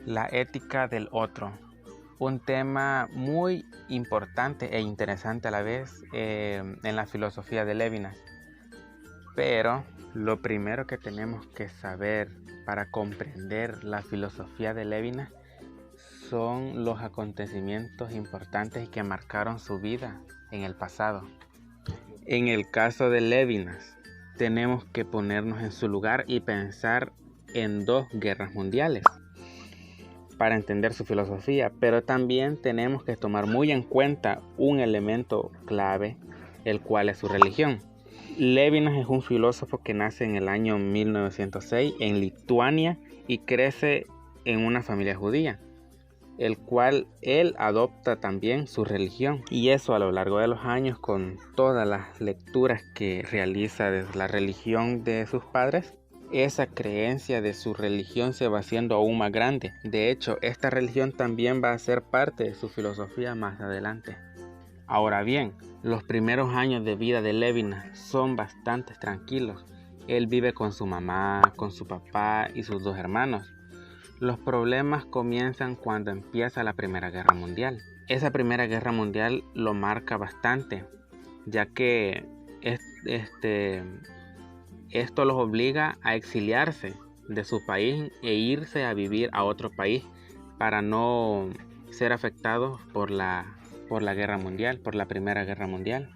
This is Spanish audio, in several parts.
La ética del otro. Un tema muy importante e interesante a la vez en la filosofía de Levinas. Pero lo primero que tenemos que saber para comprender la filosofía de Levinas son los acontecimientos importantes y que marcaron su vida en el pasado. En el caso de Levinas, tenemos que ponernos en su lugar y pensar en 2 guerras mundiales para entender su filosofía, pero también tenemos que tomar muy en cuenta un elemento clave, el cual es su religión. Levinas es un filósofo que nace en el año 1906 en Lituania y crece en una familia judía, el cual él adopta también su religión, y eso a lo largo de los años, con todas las lecturas que realiza de la religión de sus padres, esa creencia de su religión se va haciendo aún más grande. De hecho, esta religión también va a ser parte de su filosofía más adelante. Ahora bien, los primeros años de vida de Levinas son bastante tranquilos. Él vive con su mamá, con su papá y sus 2 hermanos. Los problemas comienzan cuando empieza la Primera Guerra Mundial. Esa Primera Guerra Mundial lo marca bastante, ya que esto los obliga a exiliarse de su país e irse a vivir a otro país para no ser afectados por la Guerra Mundial, por la Primera Guerra Mundial.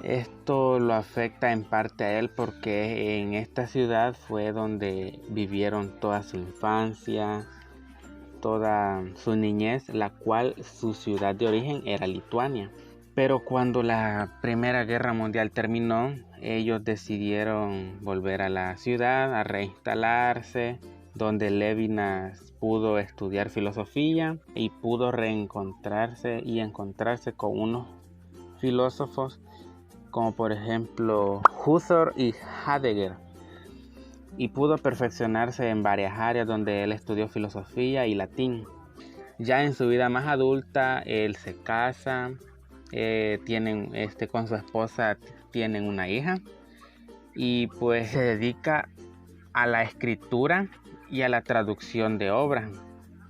Esto lo afecta en parte a él porque en esta ciudad fue donde vivieron toda su infancia, toda su niñez, la cual su ciudad de origen era Lituania. Pero cuando la Primera Guerra Mundial terminó, ellos decidieron volver a la ciudad, a reinstalarse, donde Levinas pudo estudiar filosofía y pudo reencontrarse y encontrarse con unos filósofos como por ejemplo Husserl y Heidegger, y pudo perfeccionarse en varias áreas donde él estudió filosofía y latín. Ya en su vida más adulta, él se casa, con su esposa tienen una hija, y pues se dedica a la escritura y a la traducción de obras,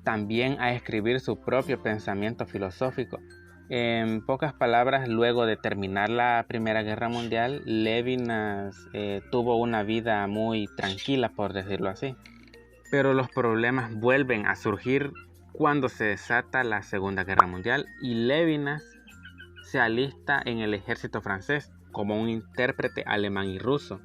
también a escribir su propio pensamiento filosófico. En pocas palabras, luego de terminar la Primera Guerra Mundial, Levinas tuvo una vida muy tranquila, por decirlo así. Pero los problemas vuelven a surgir cuando se desata la Segunda Guerra Mundial y Levinas se alista en el ejército francés como un intérprete alemán y ruso.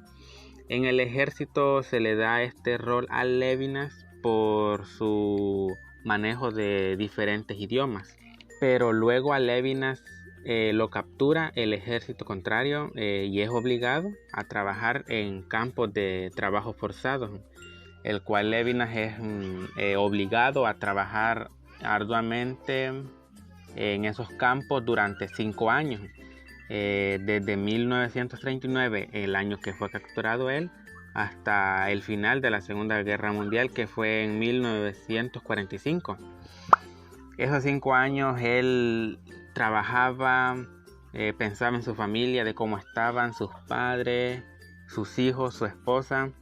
En el ejército se le da este rol a Levinas por su manejo de diferentes idiomas. Pero luego a Levinas lo captura el ejército contrario y es obligado a trabajar en campos de trabajo forzados, el cual Levinas es obligado a trabajar arduamente en esos campos durante 5 años, desde 1939, el año que fue capturado él, hasta el final de la Segunda Guerra Mundial, que fue en 1945. Esos 5 años él trabajaba, pensaba en su familia, de cómo estaban sus padres, sus hijos, su esposa.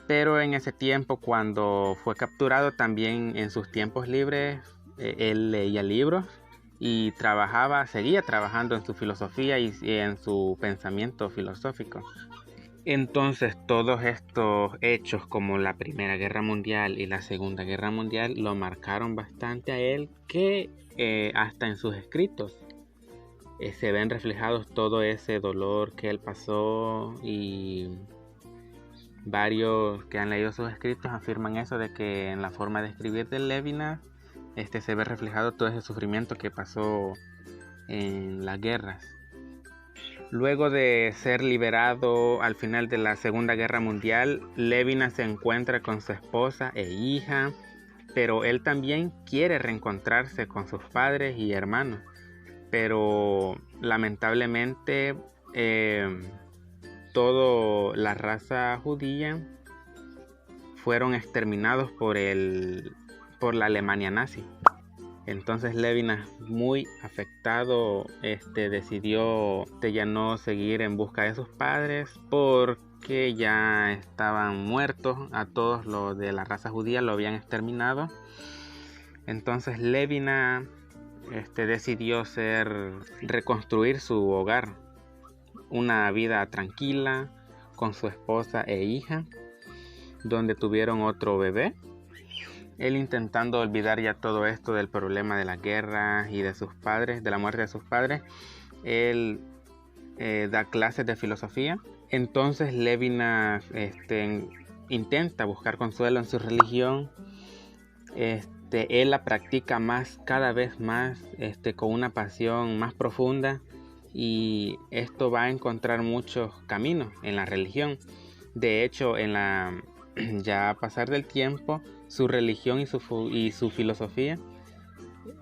Pero en ese tiempo, cuando fue capturado, también en sus tiempos libres, él leía libros y seguía trabajando en su filosofía y en su pensamiento filosófico. Entonces todos estos hechos, como la Primera Guerra Mundial y la Segunda Guerra Mundial, lo marcaron bastante a él, que hasta en sus escritos se ven reflejados todo ese dolor que él pasó, y varios que han leído sus escritos afirman eso, de que en la forma de escribir de Levinas se ve reflejado todo ese sufrimiento que pasó en las guerras. Luego de ser liberado al final de la Segunda Guerra Mundial, Levinas se encuentra con su esposa e hija, pero él también quiere reencontrarse con sus padres y hermanos. Pero lamentablemente toda la raza judía fueron exterminados por la Alemania nazi. Entonces Levinas, muy afectado, decidió ya no seguir en busca de sus padres porque ya estaban muertos. A todos los de la raza judía lo habían exterminado. Entonces Levinas decidió reconstruir su hogar, una vida tranquila con su esposa e hija, donde tuvieron otro bebé. Él, intentando olvidar ya todo esto del problema de la guerra y de sus padres, de la muerte de sus padres, él da clases de filosofía. Entonces Levinas intenta buscar consuelo en su religión. Él la practica cada vez más, con una pasión más profunda, y esto va a encontrar muchos caminos en la religión. De hecho, ya a pasar del tiempo, su religión y su filosofía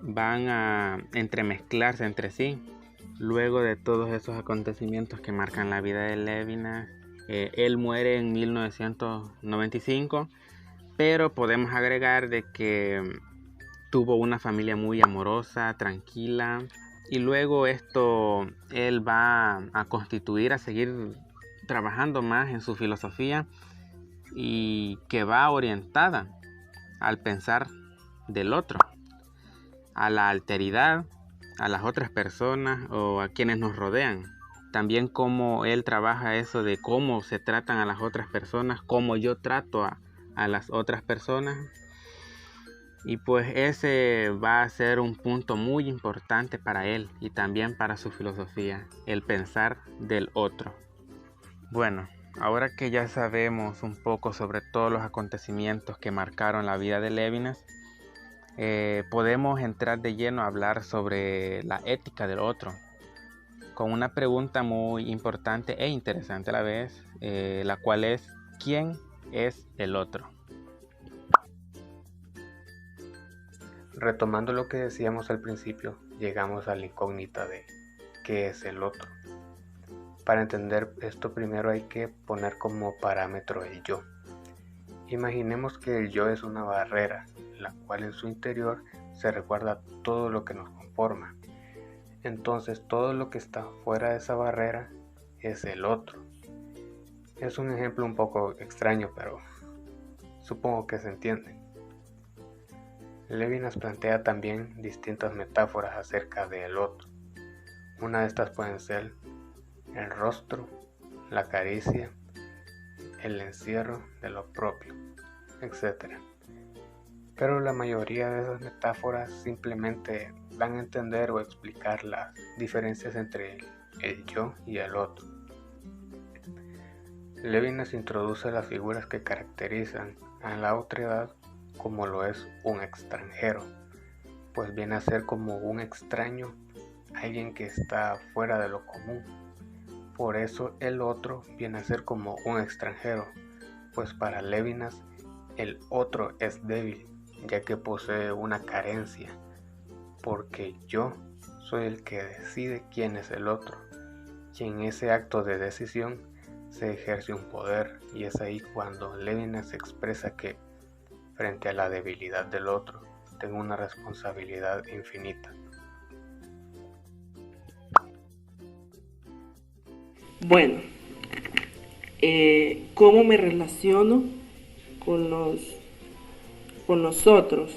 van a entremezclarse entre sí. Luego de todos esos acontecimientos que marcan la vida de Levinas, él muere en 1995, pero podemos agregar de que tuvo una familia muy amorosa, tranquila, y luego él va a seguir trabajando más en su filosofía, y que va orientada al pensar del otro, a la alteridad, a las otras personas o a quienes nos rodean. También cómo él trabaja eso de cómo se tratan a las otras personas, cómo yo trato a las otras personas. Y pues ese va a ser un punto muy importante para él y también para su filosofía, el pensar del otro. Bueno, ahora que ya sabemos un poco sobre todos los acontecimientos que marcaron la vida de Levinas, podemos entrar de lleno a hablar sobre la ética del otro, con una pregunta muy importante e interesante a la vez, la cual es: ¿quién es el otro? Retomando lo que decíamos al principio, llegamos a la incógnita de ¿qué es el otro? Para entender esto, primero hay que poner como parámetro el yo. Imaginemos que el yo es una barrera, la cual en su interior se recuerda todo lo que nos conforma. Entonces todo lo que está fuera de esa barrera es el otro. Es un ejemplo un poco extraño, pero supongo que se entiende. Levinas plantea también distintas metáforas acerca del otro. Una de estas pueden ser el rostro, la caricia, el encierro de lo propio, etc. Pero la mayoría de esas metáforas simplemente dan a entender o explicar las diferencias entre el yo y el otro. Levinas introduce las figuras que caracterizan a la otredad, como lo es un extranjero, pues viene a ser como un extraño, alguien que está fuera de lo común. Por eso el otro viene a ser como un extranjero, pues para Levinas el otro es débil, ya que posee una carencia, porque yo soy el que decide quién es el otro, y en ese acto de decisión se ejerce un poder, y es ahí cuando Levinas expresa que frente a la debilidad del otro tengo una responsabilidad infinita. Bueno, ¿cómo me relaciono con los otros?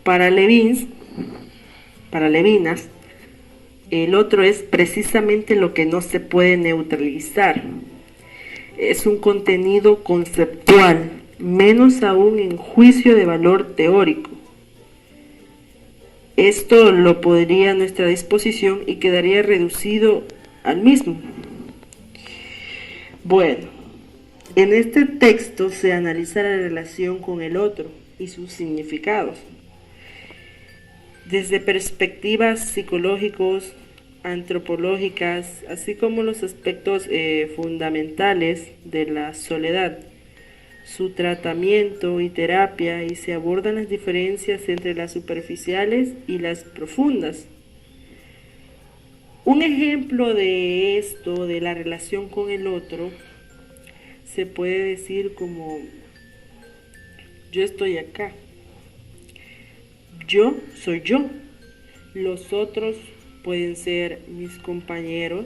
Para Levinas, el otro es precisamente lo que no se puede neutralizar. Es un contenido conceptual, menos aún en juicio de valor teórico. Esto lo pondría a nuestra disposición y quedaría reducido al mismo. Bueno, en este texto se analiza la relación con el otro y sus significados, desde perspectivas psicológicos, antropológicas, así como los aspectos fundamentales de la soledad, su tratamiento y terapia, y se abordan las diferencias entre las superficiales y las profundas. Un ejemplo de esto, de la relación con el otro, se puede decir como yo estoy acá. Yo soy yo. Los otros pueden ser mis compañeros,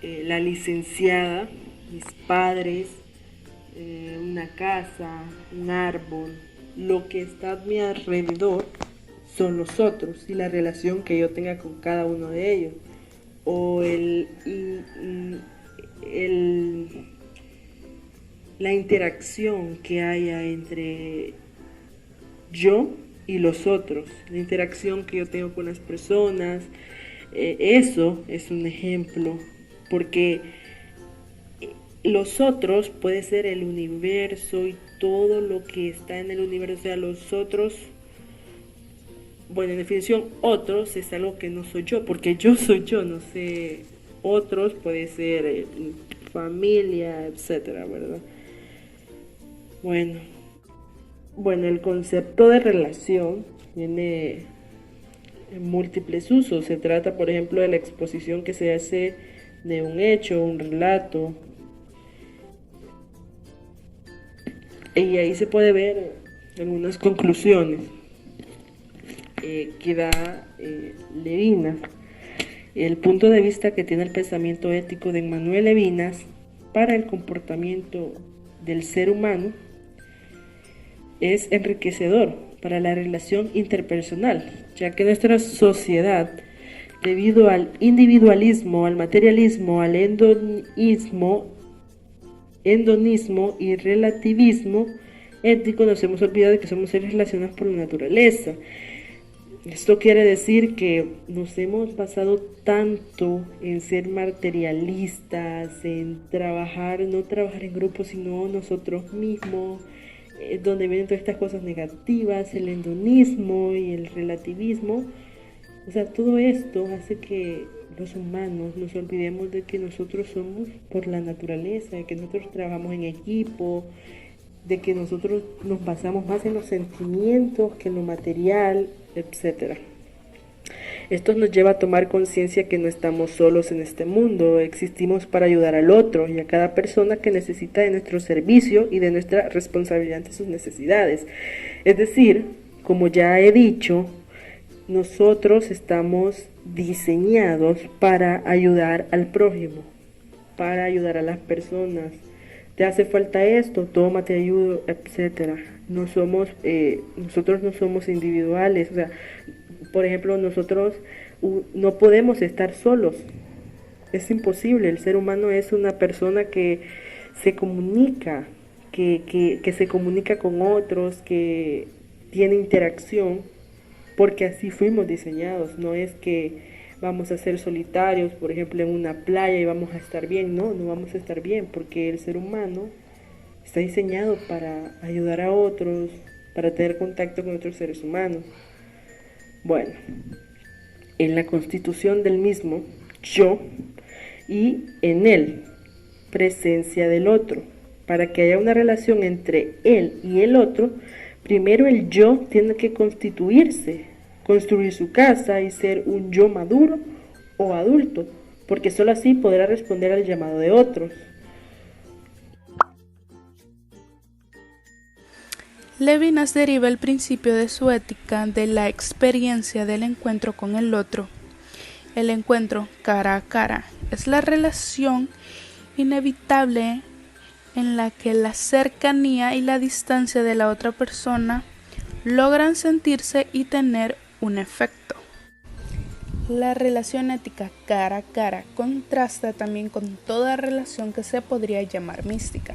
la licenciada, mis padres, una casa, un árbol. Lo que está a mi alrededor son los otros y la relación que yo tenga con cada uno de ellos. O la interacción que haya entre yo y los otros, la interacción que yo tengo con las personas, eso es un ejemplo, porque los otros puede ser el universo y todo lo que está en el universo. O sea, los otros, bueno, en definición, otros es algo que no soy yo, porque yo soy yo, no sé, otros puede ser familia, etcétera, ¿verdad? Bueno, el concepto de relación tiene múltiples usos. Se trata, por ejemplo, de la exposición que se hace de un hecho, un relato. Y ahí se puede ver algunas conclusiones que da Levinas. El punto de vista que tiene el pensamiento ético de Emmanuel Levinas para el comportamiento del ser humano es enriquecedor para la relación interpersonal, ya que nuestra sociedad, debido al individualismo, al materialismo, al hedonismo y relativismo ético, nos hemos olvidado de que somos seres relacionados por la naturaleza. Esto quiere decir que nos hemos basado tanto en ser materialistas, en no trabajar en grupos, sino nosotros mismos, donde vienen todas estas cosas negativas, el hedonismo y el relativismo. O sea, todo esto hace que los humanos nos olvidemos de que nosotros somos por la naturaleza, de que nosotros trabajamos en equipo, de que nosotros nos basamos más en los sentimientos que en lo material, etc. Esto nos lleva a tomar conciencia que no estamos solos en este mundo, existimos para ayudar al otro y a cada persona que necesita de nuestro servicio y de nuestra responsabilidad ante sus necesidades. Es decir, como ya he dicho, nosotros estamos diseñados para ayudar al prójimo, para ayudar a las personas. ¿Te hace falta esto? Toma, te ayudo, etc. Nosotros no somos individuales. O sea, por ejemplo, nosotros no podemos estar solos. Es imposible. El ser humano es una persona que se comunica, que se comunica con otros, que tiene interacción, porque así fuimos diseñados. No es que vamos a ser solitarios, por ejemplo, en una playa y vamos a estar bien. No vamos a estar bien, porque el ser humano está diseñado para ayudar a otros, para tener contacto con otros seres humanos. Bueno, en la constitución del mismo, yo, y en él, presencia del otro. Para que haya una relación entre él y el otro, primero el yo tiene que constituirse, construir su casa y ser un yo maduro o adulto, porque solo así podrá responder al llamado de otros. Levinas deriva el principio de su ética de la experiencia del encuentro con el otro. El encuentro cara a cara es la relación inevitable en la que la cercanía y la distancia de la otra persona logran sentirse y tener un efecto. La relación ética cara a cara contrasta también con toda relación que se podría llamar mística,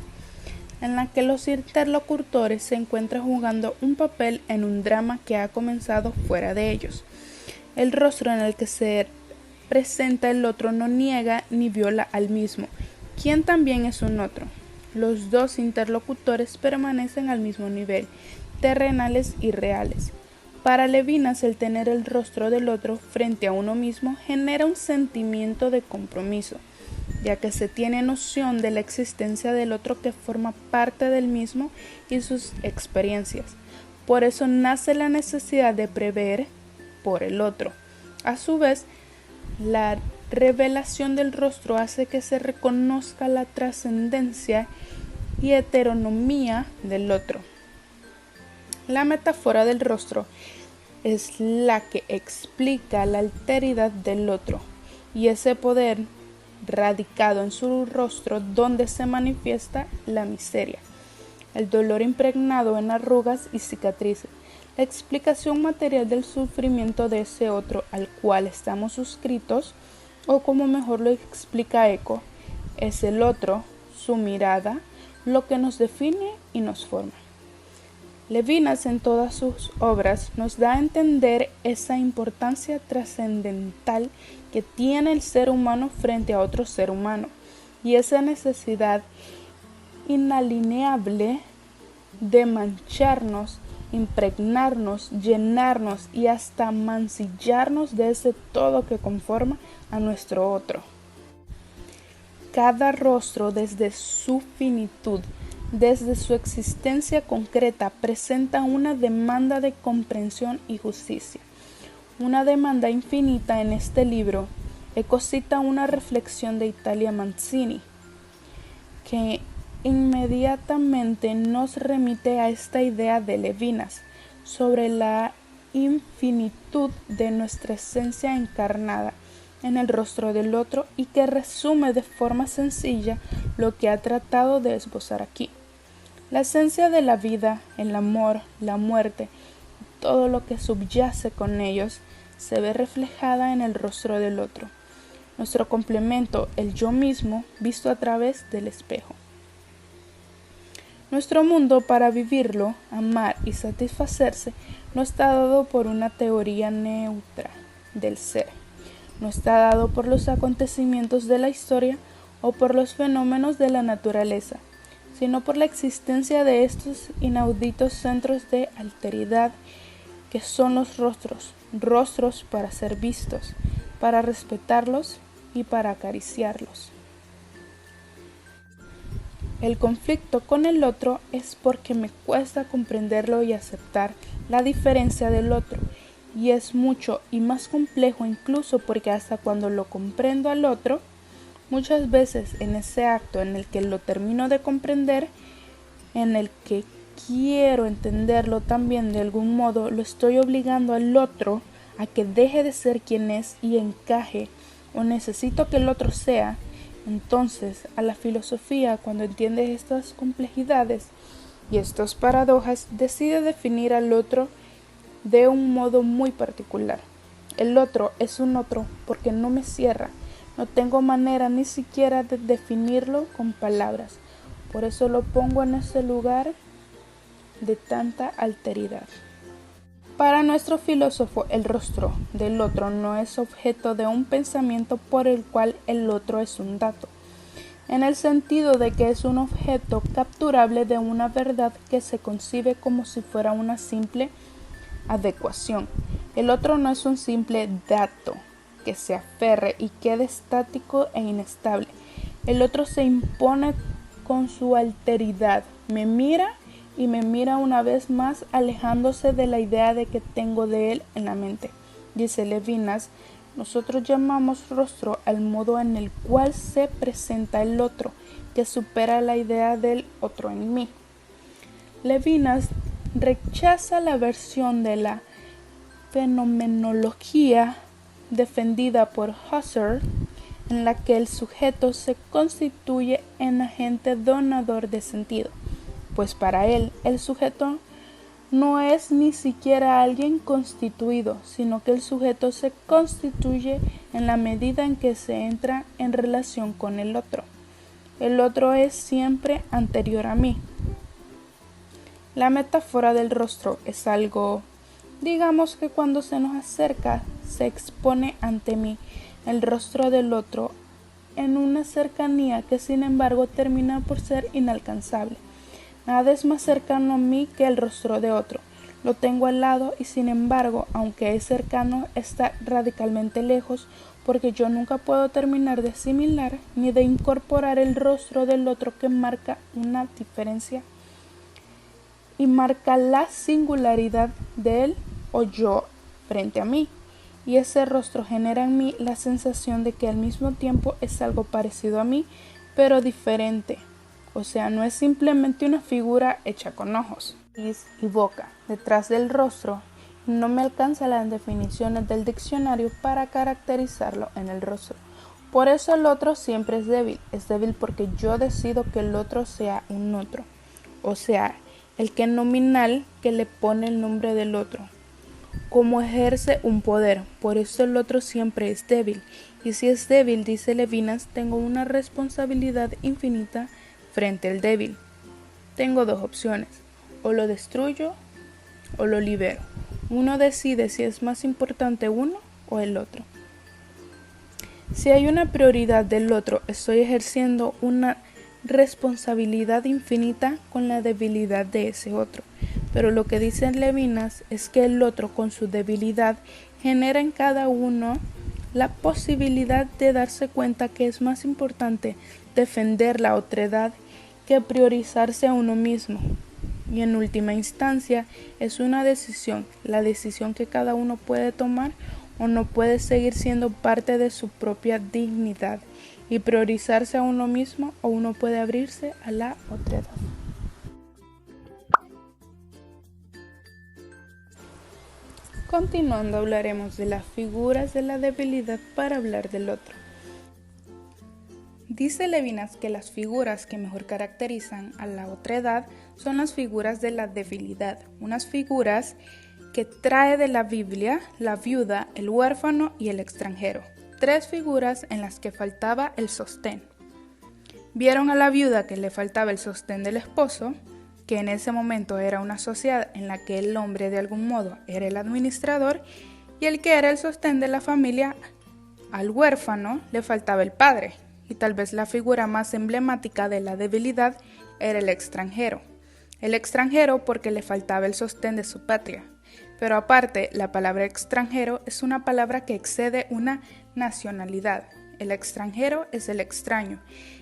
en la que los interlocutores se encuentran jugando un papel en un drama que ha comenzado fuera de ellos. El rostro en el que se presenta el otro no niega ni viola al mismo, quien también es un otro. Los dos interlocutores permanecen al mismo nivel, terrenales y reales. Para Levinas, el tener el rostro del otro frente a uno mismo genera un sentimiento de compromiso, ya que se tiene noción de la existencia del otro que forma parte del mismo y sus experiencias. Por eso nace la necesidad de prever por el otro. A su vez, la revelación del rostro hace que se reconozca la trascendencia y heteronomía del otro. La metáfora del rostro es la que explica la alteridad del otro y ese poder radicado en su rostro donde se manifiesta la miseria, el dolor impregnado en arrugas y cicatrices, la explicación material del sufrimiento de ese otro al cual estamos suscritos, o como mejor lo explica Eco, es el otro, su mirada, lo que nos define y nos forma. Levinas en todas sus obras nos da a entender esa importancia trascendental que tiene el ser humano frente a otro ser humano y esa necesidad inalienable de mancharnos, impregnarnos, llenarnos y hasta mancillarnos de ese todo que conforma a nuestro otro. Cada rostro desde su finitud, desde su existencia concreta, presenta una demanda de comprensión y justicia. Una demanda infinita en este libro. Eco cita una reflexión de Italia Mazzini, que inmediatamente nos remite a esta idea de Levinas sobre la infinitud de nuestra esencia encarnada en el rostro del otro y que resume de forma sencilla lo que ha tratado de esbozar aquí. La esencia de la vida, el amor, la muerte, todo lo que subyace con ellos, se ve reflejada en el rostro del otro. Nuestro complemento, el yo mismo, visto a través del espejo. Nuestro mundo, para vivirlo, amar y satisfacerse, no está dado por una teoría neutra del ser. No está dado por los acontecimientos de la historia o por los fenómenos de la naturaleza, sino por la existencia de estos inauditos centros de alteridad que son los rostros para ser vistos, para respetarlos y para acariciarlos. El conflicto con el otro es porque me cuesta comprenderlo y aceptar la diferencia del otro, y es mucho y más complejo incluso porque hasta cuando lo comprendo al otro, muchas veces en ese acto en el que lo termino de comprender, en el que quiero entenderlo también de algún modo, lo estoy obligando al otro a que deje de ser quien es y encaje, o necesito que el otro sea. Entonces, a la filosofía, cuando entiende estas complejidades y estas paradojas, decide definir al otro de un modo muy particular. El otro es un otro porque no me cierra, no tengo manera ni siquiera de definirlo con palabras, por eso lo pongo en ese lugar de tanta alteridad. Para nuestro filósofo, el rostro del otro no es objeto de un pensamiento por el cual el otro es un dato, en el sentido de que es un objeto capturable de una verdad que se concibe como si fuera una simple adecuación. El otro no es un simple dato que se aferre y quede estático e inestable. El otro se impone con su alteridad, me mira y me mira una vez más, alejándose de la idea de que tengo de él en la mente. Dice Levinas, nosotros llamamos rostro al modo en el cual se presenta el otro, que supera la idea del otro en mí. Levinas rechaza la versión de la fenomenología defendida por Husserl, en la que el sujeto se constituye en agente donador de sentido, pues para él el sujeto no es ni siquiera alguien constituido, sino que el sujeto se constituye en la medida en que se entra en relación con el otro. El otro es siempre anterior a mí. La metáfora del rostro es algo, digamos que cuando se nos acerca, se expone ante mí el rostro del otro en una cercanía que sin embargo termina por ser inalcanzable. Nada es más cercano a mí que el rostro de otro. Lo tengo al lado y sin embargo, aunque es cercano, está radicalmente lejos porque yo nunca puedo terminar de asimilar ni de incorporar el rostro del otro que marca una diferencia y marca la singularidad de él o yo frente a mí. Y ese rostro genera en mí la sensación de que al mismo tiempo es algo parecido a mí, pero diferente. O sea, no es simplemente una figura hecha con ojos. nariz y boca detrás del rostro. No me alcanzan las definiciones del diccionario para caracterizarlo en el rostro. Por eso el otro siempre es débil. Es débil porque yo decido que el otro sea un otro. O sea, el que nominal que le pone el nombre del otro. Como ejerce un poder. Por eso el otro siempre es débil. Y si es débil, dice Levinas, tengo una responsabilidad infinita frente al débil. Tengo dos opciones. O lo destruyo o lo libero. Uno decide si es más importante uno o el otro. Si hay una prioridad del otro, estoy ejerciendo una responsabilidad infinita con la debilidad de ese otro. Pero lo que dice Levinas es que el otro, con su debilidad, genera en cada uno la posibilidad de darse cuenta que es más importante defender la otredad que priorizarse a uno mismo. Y en última instancia es una decisión, la decisión que cada uno puede tomar o no puede seguir siendo parte de su propia dignidad y priorizarse a uno mismo, o uno puede abrirse a la otredad. Continuando, hablaremos de las figuras de la debilidad para hablar del otro. Dice Levinas que las figuras que mejor caracterizan a la otredad son las figuras de la debilidad, unas figuras que trae de la Biblia la viuda, el huérfano y el extranjero. 3 figuras en las que faltaba el sostén. Vieron a la viuda que le faltaba el sostén del esposo, que en ese momento era una sociedad en la que el hombre de algún modo era el administrador, y el que era el sostén de la familia. Al huérfano le faltaba el padre, y tal vez la figura más emblemática de la debilidad era el extranjero. El extranjero porque le faltaba el sostén de su patria. Pero aparte, la palabra extranjero es una palabra que excede una nacionalidad. El extranjero es el extraño,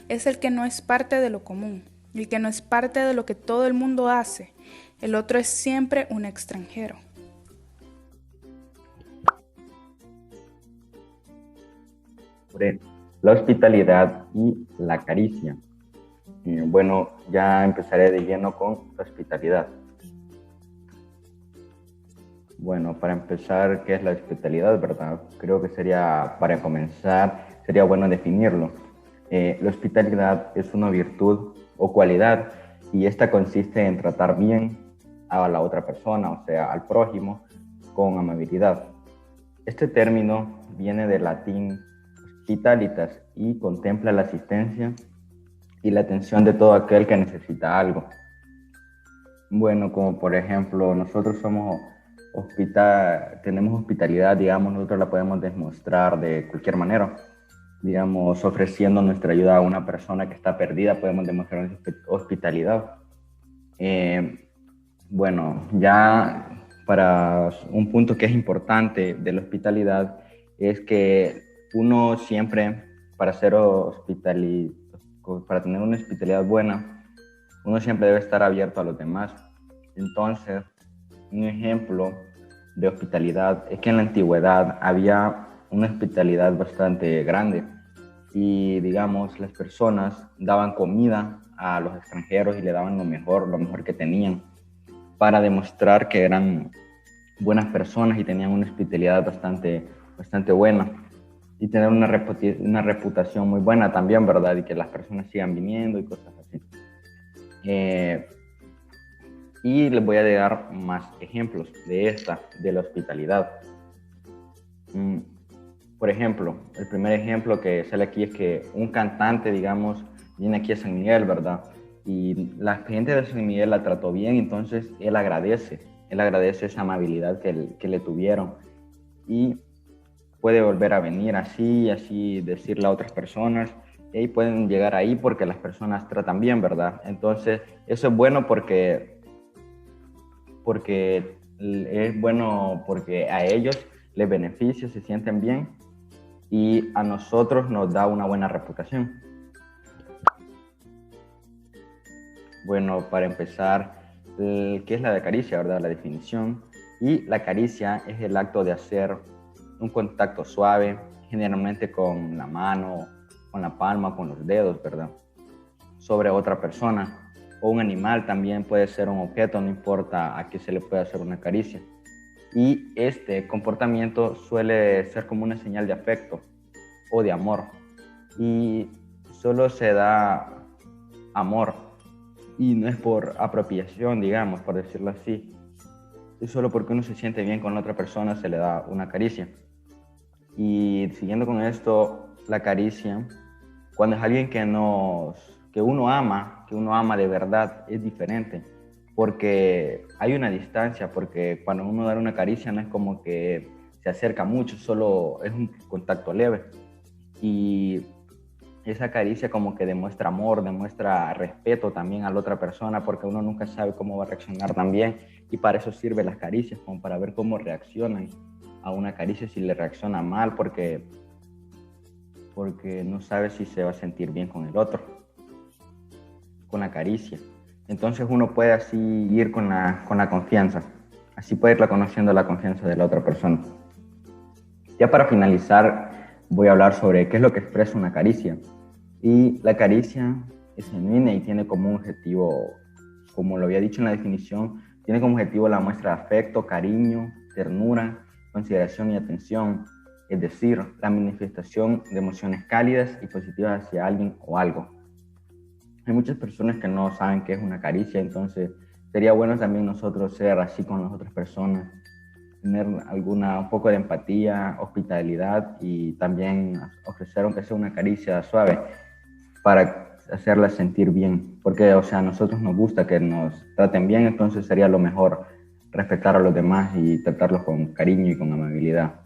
es el que no es parte de lo común, el que no es parte de lo que todo el mundo hace. El otro es siempre un extranjero. La hospitalidad y la caricia. Bueno, ya empezaré de lleno con la hospitalidad. Bueno, para empezar, ¿qué es la hospitalidad, verdad? Creo que para comenzar, sería bueno definirlo. La hospitalidad es una virtud o cualidad, y esta consiste en tratar bien a la otra persona, o sea, al prójimo, con amabilidad. Este término viene del latín hospitalitas y contempla la asistencia y la atención de todo aquel que necesita algo. Bueno, como por ejemplo, nosotros tenemos hospitalidad, digamos, nosotros la podemos demostrar de cualquier manera. Digamos, ofreciendo nuestra ayuda a una persona que está perdida, podemos demostrar hospitalidad. Bueno, ya para un punto que es importante de la hospitalidad es que uno siempre, para tener una hospitalidad buena, uno siempre debe estar abierto a los demás. Entonces, un ejemplo de hospitalidad es que en la antigüedad había una hospitalidad bastante grande y, digamos, las personas daban comida a los extranjeros y le daban lo mejor que tenían, para demostrar que eran buenas personas y tenían una hospitalidad bastante buena, y tener una reputación muy buena también, ¿verdad? Y que las personas sigan viniendo y cosas así. Y les voy a dar más ejemplos de la hospitalidad. Por ejemplo, el primer ejemplo que sale aquí es que un cantante, digamos, viene aquí a San Miguel, ¿verdad? Y la gente de San Miguel la trató bien, entonces él agradece esa amabilidad que le tuvieron, y puede volver a venir así decirle a otras personas, y ahí pueden llegar ahí porque las personas tratan bien, ¿verdad? Entonces, eso es bueno porque es bueno porque a ellos les beneficia, se sienten bien, y a nosotros nos da una buena reputación. Bueno, para empezar, ¿qué es la caricia, verdad? La definición. Y la caricia es el acto de hacer un contacto suave, generalmente con la mano, con la palma, con los dedos, ¿verdad?, sobre otra persona. o un animal, también puede ser un objeto, no importa a qué se le puede hacer una caricia. Y este comportamiento suele ser como una señal de afecto o de amor. Y solo se da amor y no es por apropiación, digamos, por decirlo así. Es solo porque uno se siente bien con la otra persona se le da una caricia. Y siguiendo con esto, la caricia, cuando es alguien que uno ama de verdad, es diferente. Porque hay una distancia, porque cuando uno da una caricia no es como que se acerca mucho, solo es un contacto leve. Y esa caricia como que demuestra amor, demuestra respeto también a la otra persona, porque uno nunca sabe cómo va a reaccionar también, y para eso sirven las caricias, como para ver cómo reaccionan a una caricia, si le reacciona mal, porque no sabe si se va a sentir bien con el otro, con la caricia. Entonces uno puede así ir con la confianza, así puede ir conociendo la confianza de la otra persona. Ya para finalizar, voy a hablar sobre qué es lo que expresa una caricia. Y la caricia es genuina y tiene como objetivo, como lo había dicho en la definición, tiene como objetivo la muestra de afecto, cariño, ternura, consideración y atención, es decir, la manifestación de emociones cálidas y positivas hacia alguien o algo. Hay muchas personas que no saben qué es una caricia, entonces sería bueno también nosotros ser así con las otras personas, tener un poco de empatía, hospitalidad y también ofrecer aunque sea una caricia suave para hacerla sentir bien, porque o sea, a nosotros nos gusta que nos traten bien, entonces sería lo mejor respetar a los demás y tratarlos con cariño y con amabilidad.